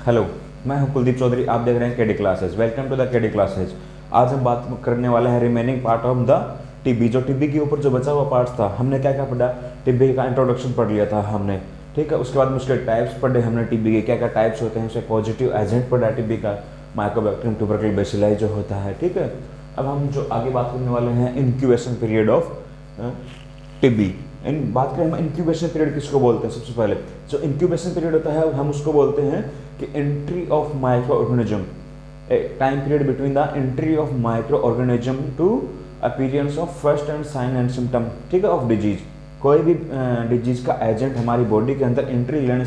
Hello, मैं हूं कुलदीप चौधरी। आप देख रहे हैं KD classes. Welcome to the KD classes. आज हम बात करने वाले हैं remaining part of the TB. जो टीबी के ऊपर जो बचा हुआ पार्ट था, हमने क्या क्या पढ़ा। टीबी का इंट्रोडक्शन पढ़ लिया था हमने, ठीक है। उसके बाद में उसके टाइप्स पढ़े हमने। टीबी के क्या क्या टाइप्स होते हैं, उसके पॉजिटिव एजेंट पढ़ा टीबी का, माइकोबैक्टीरियम, ट्यूबरकुल, बेसिलाई जो होता है, ठीक है। अब हम जो आगे बात करने वाले हैं इंक्यूबेशन पीरियड ऑफ टीबी। इन बात करें हम इंक्यूबेशन पीरियड किसको बोलते हैं। सबसे पहले जो इंक्यूबेशन पीरियड होता है हम उसको बोलते हैं कि entry of microorganism, time period between the entry of microorganism to appearance of first and sign and symptom, ठीक है, ऑफ डिजीज। कोई भी डिजीज का एजेंट हमारी बॉडी के अंदर एंट्री लेने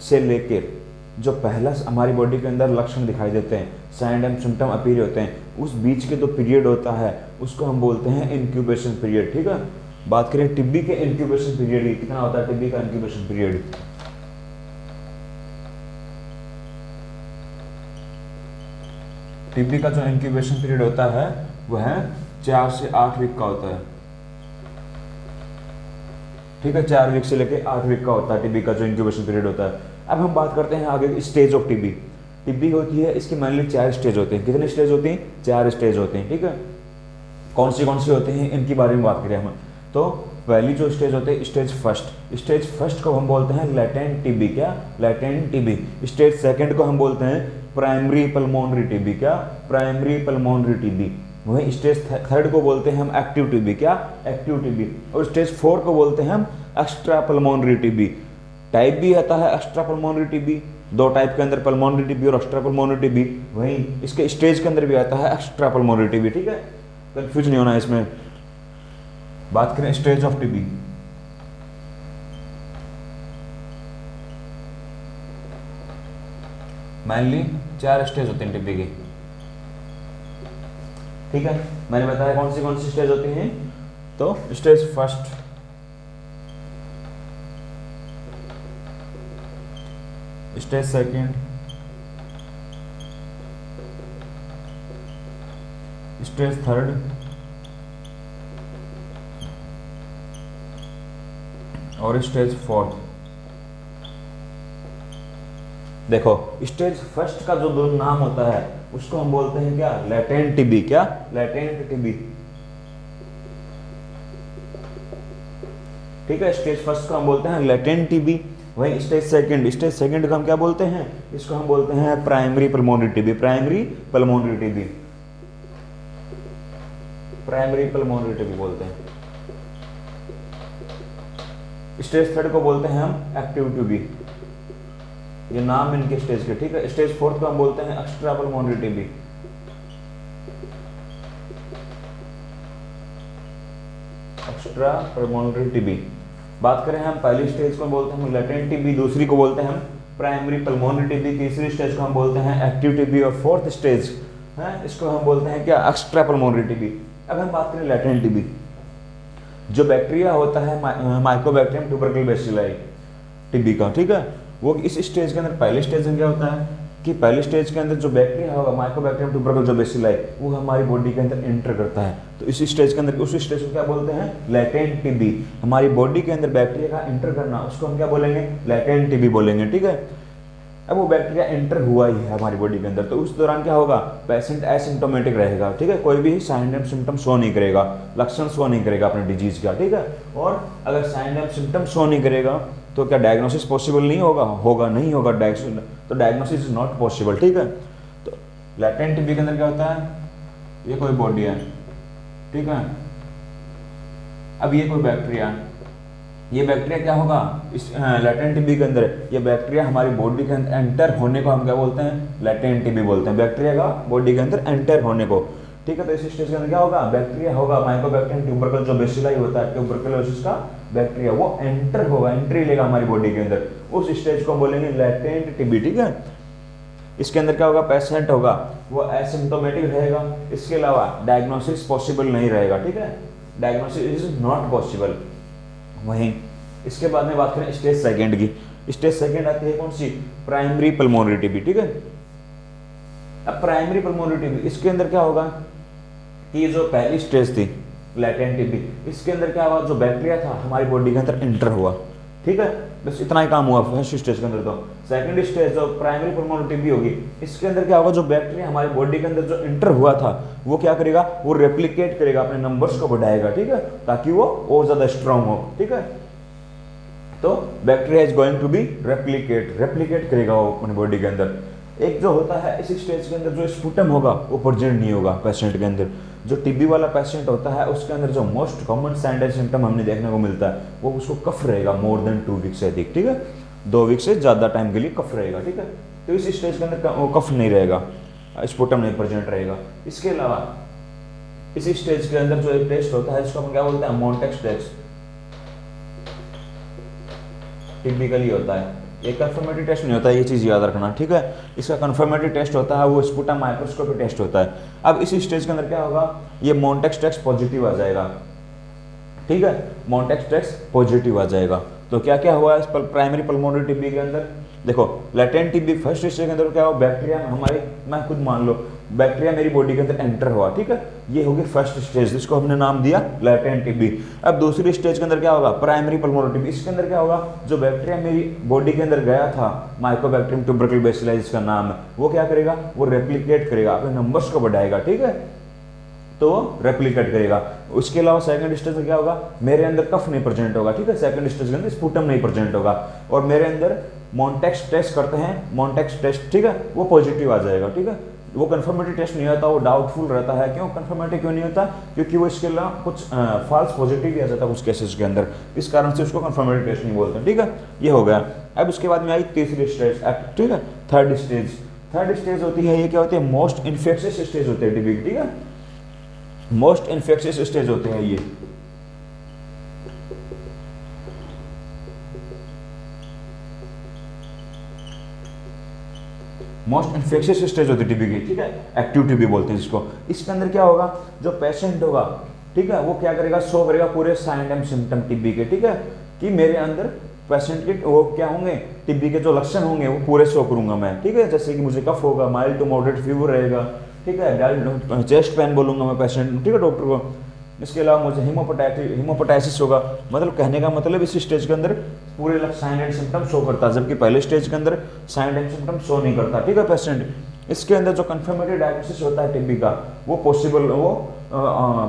से लेकर जो पहला हमारी बॉडी के अंदर लक्षण दिखाई देते हैं, साइन एंड सिम्टम अपीयर होते हैं, उस बीच के जो पीरियड होता है उसको हम बोलते हैं इंक्यूबेशन पीरियड, ठीक है। बात करें टीबी के इंक्यूबेशन पीरियड की, कितना होता है टीबी का इंक्यूबेशन पीरियड। टीबी का जो इंक्यूबेशन पीरियड होता है वह 4 से 8 वीक का होता है, ठीक है। 4 वीक से लेकर 8 वीक का होता है टीबी का जो इंक्यूबेशन पीरियड होता है। अब हम बात करते हैं आगे स्टेज ऑफ टीबी। टीबी होती है, इसके मेनली 4 स्टेज होते हैं। कितने स्टेज होते हैं? 4 स्टेज होते हैं, ठीक है। कौन से होते हैं इनके बारे में बात करें हम, तो पहली जो स्टेज होते हैं स्टेज फर्स्ट। स्टेज फर्स्ट को हम बोलते हैं लैटेंट टीबी, क्या, लैटेंट टीबी। स्टेज सेकंड को हम बोलते हैं प्राइमरी पल्मोनरी टीबी, क्या, प्राइमरी पल्मोनरी टीबी। वहीं स्टेज थर्ड को बोलते हैं हम एक्टिव टीबी, क्या, एक्टिव टीबी। और स्टेज 4 को बोलते हैं हम एक्स्ट्रा पल्मोनरी टीबी। टाइप भी आता है एक्स्ट्रा पल्मोनरी टीबी, 2 टाइप के अंदर, पल्मोनरी टीबी और एक्स्ट्रा पल्मोनरी टीबी। वहीं इसके स्टेज के अंदर भी आता है एक्स्ट्रा पल्मोनरी टीबी, ठीक है, कंफ्यूज नहीं होना इसमें। बात करें stage of TB, mainly 4 stage होते हैं टीबी की, ठीक है। मैंने बताया कौन सी स्टेज होती हैं, तो stage first, stage second, stage third, और स्टेज 4। देखो स्टेज फर्स्ट का जो 2 नाम होता है उसको हम बोलते हैं क्या, लैटेंट टीबी, क्या, लैटेंट टीबी, ठीक है। स्टेज फर्स्ट को हम बोलते हैं लैटेंट टीबी। वहीं स्टेज सेकंड को हम क्या बोलते हैं, इसको हम बोलते हैं primary pulmonary TB, primary pulmonary TB, primary pulmonary TB बोलते हैं। स्टेज थर्ड को बोलते हैं हम एक्टिव टीबी, ये नाम इनके स्टेज के, ठीक है। स्टेज फोर्थ को हम बोलते हैं extra pulmonary TB, extra pulmonary TB. बात करें हम पहली स्टेज को बोलते हैं लेटेंट टीबी, दूसरी को बोलते हैं हम प्राइमरी पल्मोनरी टीबी, तीसरी स्टेज को हम बोलते हैं एक्टिव टीबी, और फोर्थ स्टेज है इसको हम बोलते हैं क्या, एक्स्ट्रा पल्मोनरी टीबी। अब हम बात करें लेटेंट टीबी। जो बैक्टीरिया होता है माइकोबैक्टीरियम, ट्यूबरकुल, बेसिलाई टीबी का, ठीक है, वो इस स्टेज के अंदर, पहले स्टेज में क्या होता है कि पहले स्टेज के अंदर जो बैक्टीरिया होगा माइकोबैक्टीरियम, ट्यूबरकुल, जो बेसिलाई, वो हमारी बॉडी के अंदर एंटर करता है। तो इस स्टेज के अंदर, उस स्टेज को क्या बोलते हैं, लैटेंट टीबी। हमारी बॉडी के अंदर बैक्टीरिया का एंटर करना, उसको हम क्या बोलेंगे, लैटेंट टीबी बोलेंगे, ठीक है। अब वो बैक्टीरिया एंटर हुआ ही है हमारी बॉडी के अंदर, तो उस दौरान क्या होगा, पेशेंट एसिम्प्टोमेटिक रहेगा, ठीक है, कोई भी साइन एंड सिम्टम शो नहीं करेगा, लक्षण शो नहीं करेगा अपने डिजीज का, ठीक है। और अगर साइन एंड सिम्टम शो नहीं करेगा तो क्या डायग्नोसिस पॉसिबल नहीं होगा, नहीं होगा, तो डायग्नोसिस इज नॉट पॉसिबल, ठीक है। तो लैटेंट टीबी के अंदर क्या होता है, ये कोई बॉडी है, ठीक है। अब ये कोई बैक्टीरिया, ये बैक्टीरिया क्या होगा इस लैटेंट टीबी के अंदर, ये बैक्टीरिया हमारी बॉडी के अंदर एंटर होने को हम क्या बोलते हैं, लैटेंट टीबी बोलते हैं, बैक्टीरिया का बॉडी के अंदर एंटर होने को, ठीक है। तो इस स्टेज के अंदर क्या होगा, बैक्टीरिया होगा, माइकोबैक्टीरियम, ट्यूबरकुल, जो बेसिलाई होता है, ट्यूबरकुलोसिस का बैक्टीरिया, वो एंटर होगा, एंट्री लेगा हमारी बॉडी के अंदर, उस स्टेज को हम बोलेंगे लैटेंट टीबी, ठीक है। इसके अंदर क्या होगा, पेशेंट होगा वो एसिम्प्टोमेटिक रहेगा, इसके अलावा डायग्नोसिस पॉसिबल नहीं रहेगा, ठीक है, डायग्नोसिस इज नॉट पॉसिबल। वहीं इसके बाद में बात करें स्टेज सेकंड की। स्टेज सेकंड आती है कौन सी, प्राइमरी पल्मोनरी टीबी, ठीक है। अब प्राइमरी पल्मोनरी टीबी, इसके अंदर क्या होगा कि ये जो पहली स्टेज थी लैटेंट टीबी, इसके अंदर क्या हुआ, जो बैक्टीरिया था हमारी बॉडी के अंदर एंटर हुआ, ठीक है, बस इतना ही काम हुआ फर्स्ट स्टेज के अंदर। तो सेकंड स्टेज जो प्राइमरी पल्मोनरी टीबी होगी, इसके अंदर क्या होगा, जो बैक्टीरिया हमारे बॉडी के अंदर जो इंटर हुआ था वो क्या करेगा, वो रेप्लिकेट करेगा, अपने नंबर्स को बढ़ाएगा, ठीक है, ताकि वो और ज्यादा स्ट्रांग हो, ठीक है। तो bacteria is going to be replicate करेगा वो अपनी बॉडी के अंदर। एक जो होता है इस स्टेज के अंदर जो स्पुटम होगा वो प्रेजेंट नहीं होगा पेशेंट के अंदर। जो टीबी वाला पेशेंट होता है उसके अंदर जो most common sign and symptom हमने देखने को मिलता है वो उसको कफ रहेगा मोर देन 2 वीक से अधिक, ठीक है, 2 वीक से ज़्यादा टाइम के लिए कफ रहेगा, ठीक है। तो इस स्टेज के अंदर वो कफ नहीं रहेगा, स्पुटम नहीं प्रेजेंट रहेगा। इसके अलावा इस स्टेज के अंदर जो एक टेस्ट होता है जिसको हम क्या बोलते हैं, मोंटेक्स टेस्ट, टिपिकली होता है। ये कंफर्मेटरी टेस्ट नहीं होता है, ये चीज़ याद रखना, ठीक है। इसका कंफर्मेटरी टेस्ट होता है वो स्पुटम माइक्रोस्कोपी टेस्ट होता है। अब इस स्टेज के अंदर क्या होगा, ये मोंटेक्स टेस्ट पॉजिटिव आ जाएगा, ठीक है, मोंटेक्स टेस्ट पॉजिटिव आ जाएगा। तो क्या क्या हुआ इस प्राइमरी पल्मोनरी टीबी के अंदर, देखो लेटेंट टीबी फर्स्ट स्टेज के अंदर क्या हुआ, बैक्टीरिया हमारी, मैं खुद मान लो बैक्टीरिया मेरी बॉडी के अंदर एंटर हुआ, ठीक है, ये होगी फर्स्ट स्टेज, जिसको हमने नाम दिया लेटेंट टीबी। अब दूसरी स्टेज के अंदर क्या होगा, प्राइमरी पल्मोनरी टीबी। इसके अंदर क्या होगा, जो बैक्टीरिया मेरी बॉडी के अंदर गया था, माइकोबैक्टीरियम ट्यूबरकुल बेसिलस जिसका नाम है, वो क्या करेगा, वो रेप्लिकेट करेगा, अपने नंबर्स को बढ़ाएगा, ठीक है, तो रेप्लिकेट करेगा। उसके अलावा सेकंड स्टेज में क्या होगा, मेरे अंदर कफ नहीं प्रेजेंट होगा, ठीक है, सेकंड स्टेज के अंदर स्पुटम नहीं प्रेजेंट होगा, और मेरे अंदर मोंटेक्स टेस्ट करते हैं, मोंटेक्स टेस्ट, ठीक है, वो पॉजिटिव आ जाएगा, ठीक है। वो कंफर्मेटरी टेस्ट नहीं होता, वो डाउटफुल रहता है। क्यों कंफर्मेटरी क्यों नहीं होता, क्योंकि वो इसके अलावा कुछ फॉल्स पॉजिटिव भी आ जाता है कुछ केसेस के अंदर, इस कारण से उसको कंफर्मेटरी टेस्ट नहीं बोलते, ठीक है। ये हो गया। अब उसके बाद में आई तीसरी स्टेज, ठीक है, थर्ड स्टेज होती है, ये क्या होती है, मोस्ट इन्फेक्शियस स्टेज होते हैं टीबी, ठीक है, मोस्ट इन्फेक्शियस स्टेज होते हैं ये। मोस्ट इन्फेक्शियस स्टेज होती है टीबी की, ठीक है, एक्टिव टीबी बोलते हैं जिसको। इसके अंदर क्या होगा, जो पेशेंट होगा, ठीक है, वो क्या करेगा, शो करेगा पूरे साइन एंड सिम्टम टीबी के, ठीक है, कि मेरे अंदर पेशेंट के वो क्या होंगे, टीबी के जो लक्षण होंगे वो पूरे शो करूंगा मैं, ठीक है, जैसे कि मुझे कफ होगा, माइल्ड टू मॉडरेट फीवर रहेगा, ठीक है, चेस्ट पेन बोलूंगा मैं पेशेंट, ठीक है, डॉक्टर को। इसके अलावा मुझे हीमोपोटाइसिस होगा। मतलब कहने का मतलब इस स्टेज के अंदर पूरे साइन एंड सिम्टम शो करता है, जबकि पहले स्टेज के अंदर साइन एंड सिम्टम शो नहीं करता, ठीक है पेशेंट। इसके अंदर जो कंफर्मेटरी डायग्नोसिस होता है टीबी का वो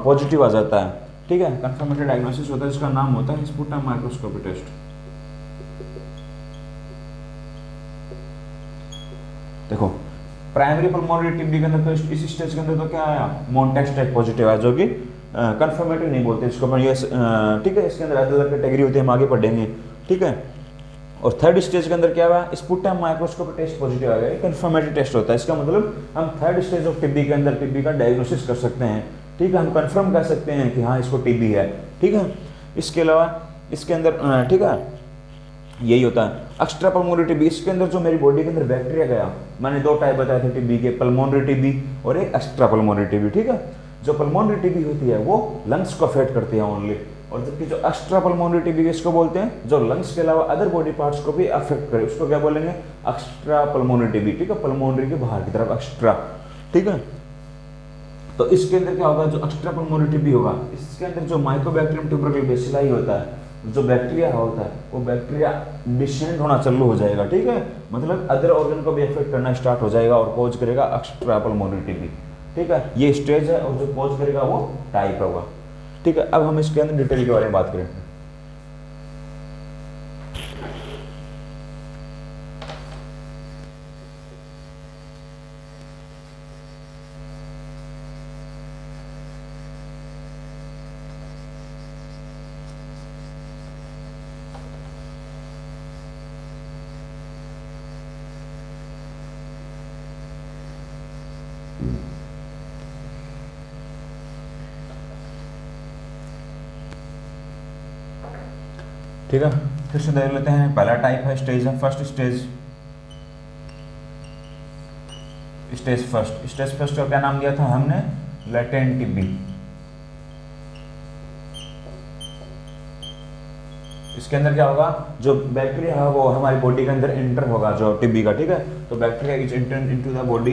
पॉजिटिव आ जाता है, ठीक है, कंफर्मेटरी डायग्नोसिस होता है जिसका नाम होता है स्पुटम माइक्रोस्कोपी टेस्ट। देखो प्राइमरी पल्मोनरी टीबी के अंदर तो इस स्टेज के अंदर तो क्या आया, मोंटेक्स टेस्ट पॉजिटिव आया, जो कि कंफर्मेटरी नहीं बोलते इसको अपन ये, ठीक है। इसके अंदर अलग अलग कैटेगरी होती है, हम आगे पढ़ेंगे, ठीक है। और थर्ड स्टेज के अंदर क्या हुआ, स्पुटम माइक्रोस्कोपी टेस्ट पॉजिटिव आ गया, कंफर्मेटरी टेस्ट होता है। इसका मतलब हम थर्ड स्टेज ऑफ टीबी के अंदर टीबी का डायग्नोसिस कर सकते हैं, ठीक है, हम कंफर्म कर सकते हैं कि हाँ इसको टीबी है, ठीक है। इसके अलावा इसके अंदर ठीक है, यही होता है एक्स्ट्रा पल्मोनरी टीबी। इसके अंदर जो मेरी बॉडी के अंदर बैक्टीरिया गया, मैंने 2 टाइप बताए थे टीबी के, पल्मोनरी टीबी और एक एक्स्ट्रा पल्मोनरी टीबी, ठीक है। जो पल्मोनरी टीबी होती है वो लंग्स को अफेक्ट करती है ओनली, और जबकि जो एक्स्ट्रा पल्मोनरी टीबी किसको बोलते हैं, जो लंग्स के अलावा अदर बॉडी पार्ट्स को भी अफेक्ट करे, उसको क्या बोलेंगे, एक्स्ट्रा पल्मोनरी टीबी, ठीक है, पल्मोनरी के बाहर की तरफ एक्स्ट्रा, ठीक है। तो इसके अंदर क्या होगा, जो एक्स्ट्रा पल्मोनरी टीबी होगा, इसके अंदर जो माइकोबैक्टीरियम ट्यूबरकुल बेसिलस होता है, जो बैक्टीरिया होता है वो बैक्टीरिया डिसेंड होना चालू हो जाएगा, ठीक है, मतलब अदर ऑर्गन को भी अफेक्ट करना स्टार्ट हो जाएगा और कॉज करेगा एक्स्ट्रा पल्मोनरी टीबी, ठीक है। ये स्टेज है और जो कॉज करेगा वो टाइप होगा, ठीक है। अब हम इसके अंदर डिटेल के बारे में बात करें। ठीक है, फिर से देख लेते हैं। पहला टाइप है स्टेज है फर्स्ट स्टेज, स्टेज फर्स्ट का क्या नाम दिया था हमने, लेटेंट टीबी। इसके अंदर क्या होगा, जो बैक्टीरिया है वो हमारी बॉडी के अंदर एंटर होगा, जो टीबी का, ठीक है। तो bacteria is enter into the body,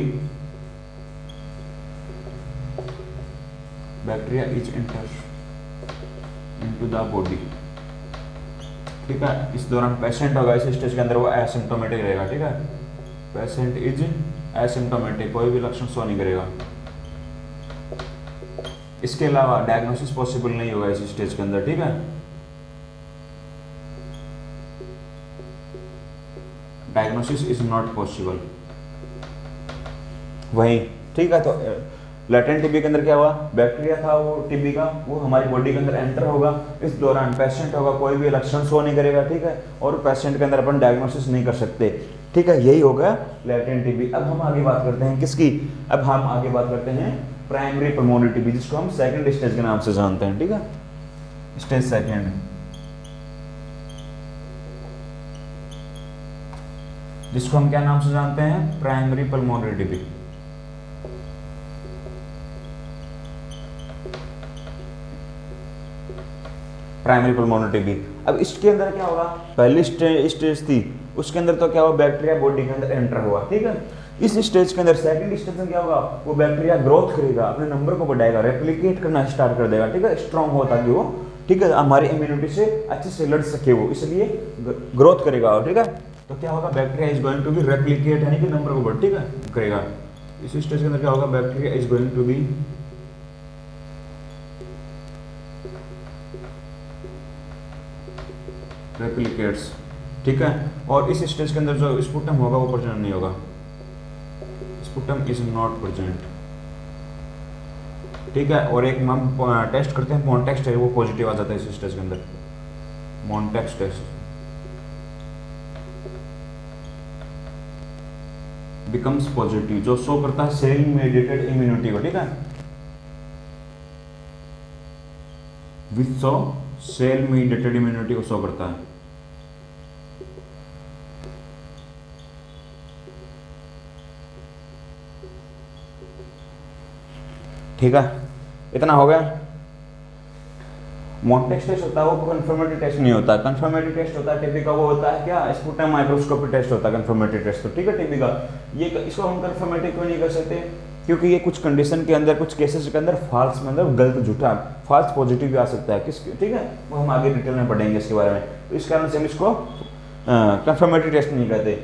bacteria is enter into the body, ठीक है। इस दौरान पेशेंट होगा इस स्टेज के अंदर वो एसिम्टोमेटिक रहेगा, ठीक है। पेशेंट इज एसिम्टोमेटिक, कोई भी लक्षण शो नहीं करेगा। इसके अलावा डायग्नोसिस पॉसिबल नहीं होगा इस स्टेज के अंदर, ठीक है। Diagnosis is not possible. वही, ठीक है। तो लेटेंट टीबी के अंदर क्या हुआ, बैक्टीरिया था वो टीबी का, वो हमारी बॉडी के अंदर एंटर होगा। इस दौरान पेशेंट होगा, कोई भी लक्षण शो नहीं करेगा, ठीक है। और पेशेंट के अंदर अपन डायग्नोसिस नहीं कर सकते, ठीक है। यही होगा लेटेंट टीबी। अब हम आगे बात करते हैं किसकी, अब हम आगे बात करते हैं प्राइमरी पल्मोनरी टीबी, जिसको हम सेकंड स्टेज के नाम से जानते हैं, ठीक है। स्टेज सेकंड, जिसको हम क्या नाम से जानते हैं, primary pulmonary TB. Primary pulmonary TB. अब इसके अंदर क्या होगा, पहली स्टेज थी उसके अंदर तो क्या हुआ, बैक्टीरिया बॉडी के अंदर एंटर हुआ, ठीक है। इस स्टेज के अंदर सेकंड स्टेज में क्या होगा, वो बैक्टीरिया ग्रोथ करेगा, अपने नंबर को बढ़ाएगा, रेप्लिकेट करना स्टार्ट कर देगा, ठीक है। स्ट्रांग हो ताकि वो, ठीक है, हमारी इम्यूनिटी से अच्छे से लड़ सके वो, इसलिए ग्रोथ करेगा, ठीक है। तो क्या होगा, bacteria is going to be replicate, यानी कि नंबर को बढ़, ठीक है, करेगा। इस स्टेज के अंदर क्या होगा, bacteria is going to be replicates, ठीक है। और इस स्टेज के अंदर जो स्पुटम होगा वो प्रेजेंट नहीं होगा, स्पुटम इज नॉट प्रेजेंट, ठीक है। और एक हम टेस्ट करते हैं मॉन्टेक्स है, वो पॉजिटिव आ जाता है इस स्टेज के अंदर, मॉन्टेक्स टेस्ट बिकम्स पॉजिटिव, जो शो करता है सेल मेडिएटेड इम्यूनिटी को, ठीक है। Which show cell mediated immunity को शो करता है, ठीक है। इतना हो गया। मॉन्टेक्स टेस्ट होता है वो कंफर्मेटरी टेस्ट नहीं होता, कंफर्मेटरी टेस्ट होता है टीबी का, वो होता है क्या, स्पुटम माइक्रोस्कोपी टेस्ट होता है कंफर्मेटरी टेस्ट, तो ठीक है टीबी का। ये इसको हम कंफर्मेटरी क्यों नहीं कर सकते, क्योंकि ये कुछ कंडीशन के अंदर, कुछ केसेस के अंदर फॉल्स में, मतलब गलत झूठा फॉल्स पॉजिटिव भी आ सकता है, किस, ठीक है, वो हम आगे डिटेल में पढ़ेंगे इसके बारे में। तो इस कारण से हम इसको कंफर्मेटरी टेस्ट नहीं करते,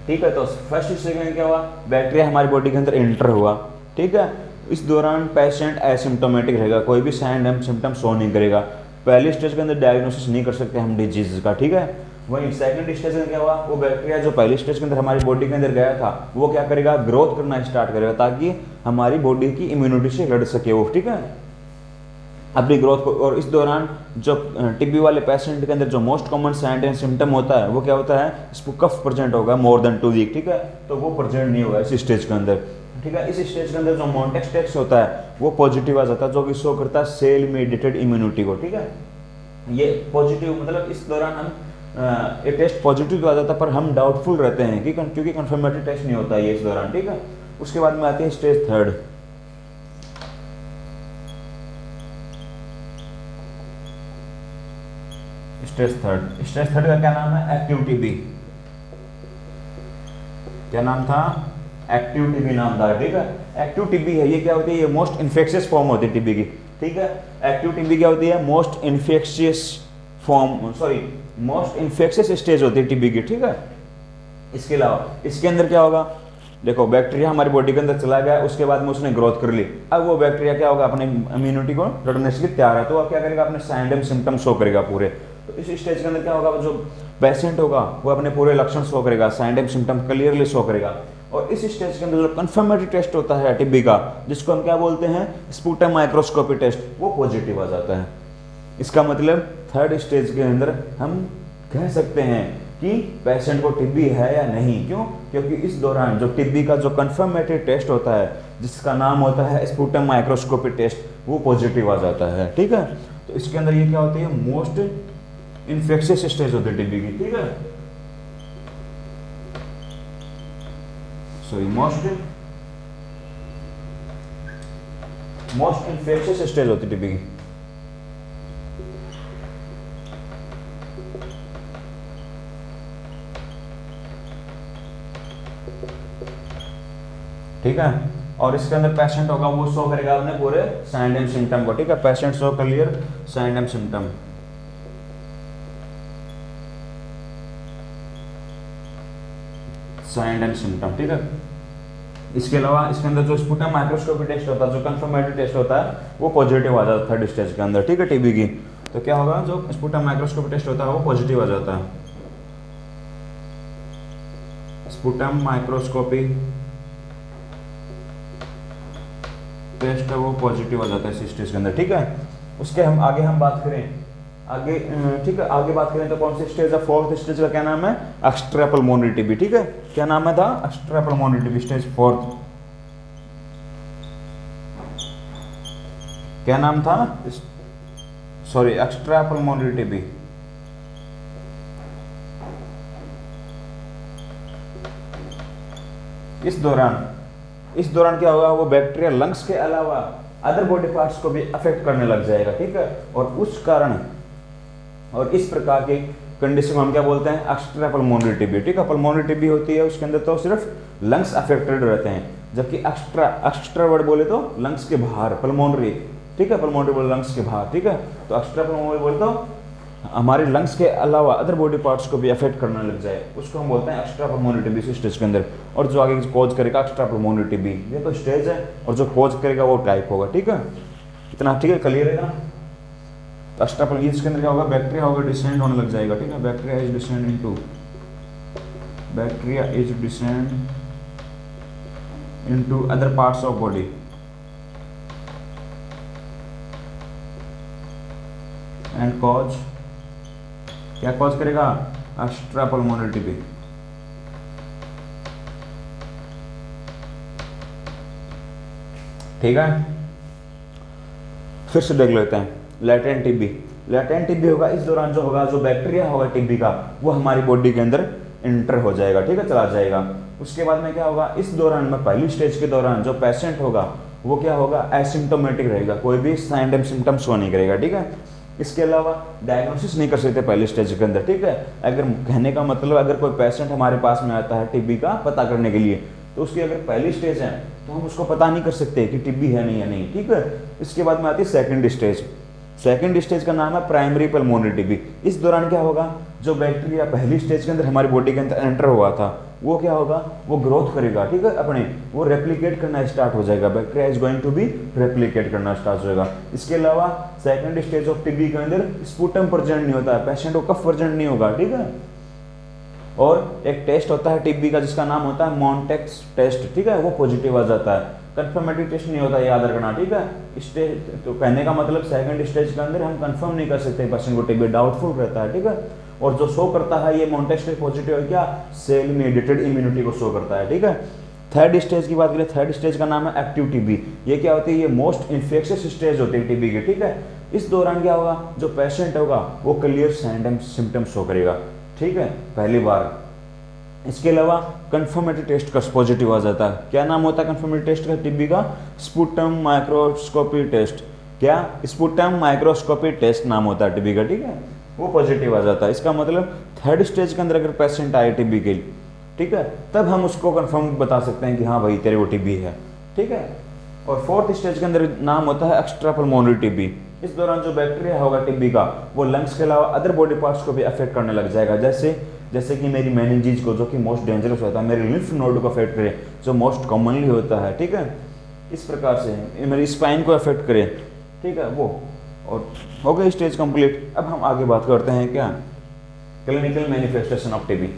ठीक है। तो फर्स्ट स्टेज में क्या हुआ, बैक्टीरिया हमारी बॉडी के अंदर एंटर हुआ, ठीक है। इस दौरान पेशेंट एसिम्टोमेटिक रहेगा, कोई भी साइन एंड सिम्टम शो नहीं करेगा। पहली स्टेज के अंदर डायग्नोसिस नहीं कर सकते हम डिजीज का, ठीक है। वहीं सेकंड स्टेज में क्या हुआ, वो बैक्टीरिया जो पहली स्टेज के अंदर हमारी बॉडी के अंदर गया था, वो क्या करेगा, ग्रोथ करना स्टार्ट करेगा, ताकि हमारी बॉडी की इम्यूनिटी से लड़ सके वो, ठीक है, अपनी ग्रोथ को। और इस दौरान जो टीबी वाले पेशेंट के अंदर जो most common sign and symptom होता है, वो क्या होता है, इसको कफ प्रेजेंट होगा मोर देन 2 वीक, ठीक है। तो वो प्रेजेंट नहीं होगा इस स्टेज के अंदर, ठीक है। इस स्टेज के अंदर जो मॉन्टेक्स टेस्ट होता है वो पॉजिटिव आ जाता है, जो कि शो करता है सेल मेडिएटेड इम्यूनिटी को, ठीक है। ये पॉजिटिव मतलब इस दौरान हम ये टेस्ट पॉजिटिव तो आ जाता है, पर हम डाउटफुल रहते हैं कि क्योंकि कंफर्मेटरी टेस्ट नहीं होता है ये इस दौरान, ठीक है। उसके बाद में आती है स्टेज थर्ड, स्टेज थर्ड का क्या नाम है, एक्टिव टीबी। क्या नाम था, एक्टिव टीबी नाम था, ठीक है। एक्टिव टीबी है, ये क्या होती है, ये मोस्ट इन्फेक्शियस फॉर्म होती है टीबी की, ठीक है। एक्टिव टीबी क्या होती है, most infectious form, sorry most infectious stage होती है टीबी की, ठीक है। इसके अलावा इसके अंदर क्या होगा, देखो बैक्टीरिया हमारी बॉडी के अंदर चला गया, उसके बाद में उसने ग्रोथ कर ली, अब वो बैक्टीरिया क्या होगा, अपने इम्यूनिटी को लड़ने के लिए तैयार है, तो अब क्या करेगा, अपने साइन एंड सिम्टम शो करेगा पूरे। तो इस स्टेज के अंदर क्या होगा, जो पेशेंट होगा वो अपने पूरे लक्षण शो करेगा, sign and symptom clearly show करेगा। और इस स्टेज के अंदर जो कंफर्मेटरी टेस्ट होता है टीबी का, जिसको हम क्या बोलते हैं, स्पुटम माइक्रोस्कोपी टेस्ट, वो पॉजिटिव आ जाता है। इसका मतलब थर्ड स्टेज के अंदर हम कह सकते हैं कि पेशेंट को टीबी है या नहीं, क्यों, क्योंकि इस दौरान जो टीबी का जो कंफर्मेटरी टेस्ट होता है, जिसका नाम होता है स्पुटम माइक्रोस्कोपी टेस्ट, वो पॉजिटिव आ जाता है, ठीक है। तो इसके अंदर ये क्या होती है, मोस्ट इन्फेक्शियस स्टेज होती है टीबी की, ठीक है। सॉरी मोस्ट इन्फेक्शियस स्टेज होती है टीबी की। ठीक है। और इसके अंदर पेशेंट होगा वो शो करेगा अपने पूरे साइन एंड सिम्टम को, ठीक है। Patient show clear sign and symptom, sign and symptom, ठीक है। इसके अलावा इसके अंदर जो स्पुटम माइक्रोस्कोपी टेस्ट होता है, जो कंफर्मेटरी टेस्ट होता है, वो पॉजिटिव आ जाता है थर्ड स्टेज के अंदर, ठीक है, टीबी की। तो क्या होगा, जो स्पुटम माइक्रोस्कोपी टेस्ट होता है वो पॉजिटिव आ जाता है। स्पुटम माइक्रोस्कोपी टेस्ट है वो पॉजिटिव आ जाता है इस स्टेज के अंदर, ठीक है। उसके हम आगे बात करें आगे, ठीक है, आगे बात करें तो कौन सी स्टेज है, फोर्थ स्टेज का क्या नाम है, एक्स्ट्रा पल्मोनरी टीबी, ठीक है। क्या नाम है था, extra pulmonary TB, stage fourth. क्या नाम था, सॉरी, एक्स्ट्रा पल्मोनरी टीबी। इस दौरान क्या होगा, वो बैक्टीरिया लंग्स के अलावा अदर बॉडी पार्ट्स को भी अफेक्ट करने लग जाएगा, ठीक है। और इस प्रकार की कंडीशन हम क्या बोलते हैं, एक्स्ट्रा पल्मोनरी टीबी, ठीक है। पल्मोनरी टीबी होती है, उसके अंदर तो सिर्फ लंग्स अफेक्टेड रहते हैं, जबकि एक्स्ट्रा वर्ड बोले तो लंग्स के बाहर, पल्मोनरी, ठीक है, पल्मोनरी बोले लंग्स के बाहर, ठीक है। तो एक्स्ट्रा पल्मोनरी बोले तो हमारे लंग्स के अलावा अदर बॉडी पार्ट्स को भी अफेक्ट करने लग जाए, उसको हम बोलते हैं एक्स्ट्रा पल्मोनरी टीबी इस स्टेज के अंदर। और जो आगे कॉज करेगा एक्स्ट्रा पल्मोनरी टीबी, ये तो स्टेज है, और जो कॉज करेगा वो टाइप होगा, ठीक है। इतना ठीक है, क्लियर है ना। एक्स्ट्रा पल्मोनरी इसके अंदर क्या होगा, बैक्टीरिया होगा डिसेंड होने लग जाएगा, ठीक है। Bacteria is descend into other parts of body, and cause, क्या कॉज करेगा, एक्स्ट्रा पल्मोनरी टीबी। ठीक है, फिर से देख लेते हैं लैटेंट टीबी। लैटेंट टीबी होगा, इस दौरान जो होगा, जो बैक्टीरिया होगा टीबी का, वो हमारी बॉडी के अंदर इंटर हो जाएगा, ठीक है, चला जाएगा। उसके बाद में क्या होगा, इस दौरान में पहली स्टेज के दौरान जो पेशेंट होगा वो क्या होगा, एसिम्टोमेटिक रहेगा, कोई भी साइन एंड सिम्टम शो नहीं करेगा, ठीक है। इसके अलावा डायग्नोसिस नहीं कर सकते पहले स्टेज के अंदर, ठीक है। अगर कहने का मतलब, अगर कोई पेशेंट हमारे पास में आता है टीबी का पता करने के लिए, तो उसकी अगर पहली स्टेज है तो हम उसको पता नहीं कर सकते कि टीबी है नहीं या नहीं, ठीक है। इसके बाद में आती है सेकंड स्टेज। सेकंड स्टेज का नाम है प्राइमरी पल्मोनरी टीबी। इस दौरान क्या होगा, जो बैक्टीरिया पहली स्टेज के अंदर हमारी बॉडी के अंदर एंटर हुआ था, वो क्या होगा, वो ग्रोथ करेगा, ठीक है, अपने वो रेप्लिकेट करना स्टार्ट हो जाएगा, bacteria is going to be replicate करना स्टार्ट होगा। इसके अलावा सेकंड स्टेज ऑफ टीबी के अंदर स्पुटम प्रेजेंट नहीं होता है, पेशेंट को कफ प्रेजेंट नहीं होगा, ठीक है। और एक टेस्ट होता है टीबी का जिसका नाम होता है मॉन्टेक्स टेस्ट, ठीक है, वो पॉजिटिव आ जाता है। कंफर्मेटरी टेस्ट नहीं होता, याद रखना, ठीक है। स्टेज तो कहने का मतलब सेकंड स्टेज के अंदर हम कंफर्म नहीं कर सकते पेशेंट को टीबी, डाउटफुल रहता है, ठीक है। और जो शो करता है ये मॉन्टेक्स टेस्ट पॉजिटिव है, क्या, सेल मेडिएटेड इम्यूनिटी को शो करता है, ठीक है। थर्ड स्टेज की बात करें, थर्ड स्टेज का नाम है एक्टिव टीबी। ये क्या होती है, ये मोस्ट इन्फेक्शियस स्टेज होती है टीबी की, ठीक है। इस दौरान क्या होगा, जो पेशेंट होगा वो clear sign and symptom show करेगा, ठीक है, पहली बार। इसके अलावा कंफर्मेटरी टेस्ट का पॉजिटिव आ जाता है। क्या नाम होता है कंफर्मेटरी टेस्ट का टीबी का, स्पुटम माइक्रोस्कोपी टेस्ट। क्या, स्पुटम माइक्रोस्कोपी टेस्ट नाम होता है टीबी का, ठीक है, वो पॉजिटिव आ जाता है। इसका मतलब थर्ड स्टेज के अंदर अगर पेशेंट आए टीबी के, ठीक है, तब हम उसको कंफर्म बता सकते हैं कि हाँ भाई तेरे को टीबी है, ठीक है। और फोर्थ स्टेज के अंदर नाम होता है एक्स्ट्रा पल्मोनरी टीबी। इस दौरान जो बैक्टीरिया होगा टीबी का, वो लंग्स के अलावा अदर बॉडी पार्ट्स को भी अफेक्ट करने लग जाएगा, जैसे कि मेरी मेनिंजेस को, जो कि मोस्ट डेंजरस होता है, मेरे लिम्फ नोड को अफेक्ट करे, जो मोस्ट कॉमनली होता है, ठीक है। इस प्रकार से मेरी स्पाइन को अफेक्ट करे, ठीक है, वो। और हो गया स्टेज कंप्लीट। अब हम आगे बात करते हैं क्या, क्लिनिकल मैनिफेस्टेशन ऑफ टीबी।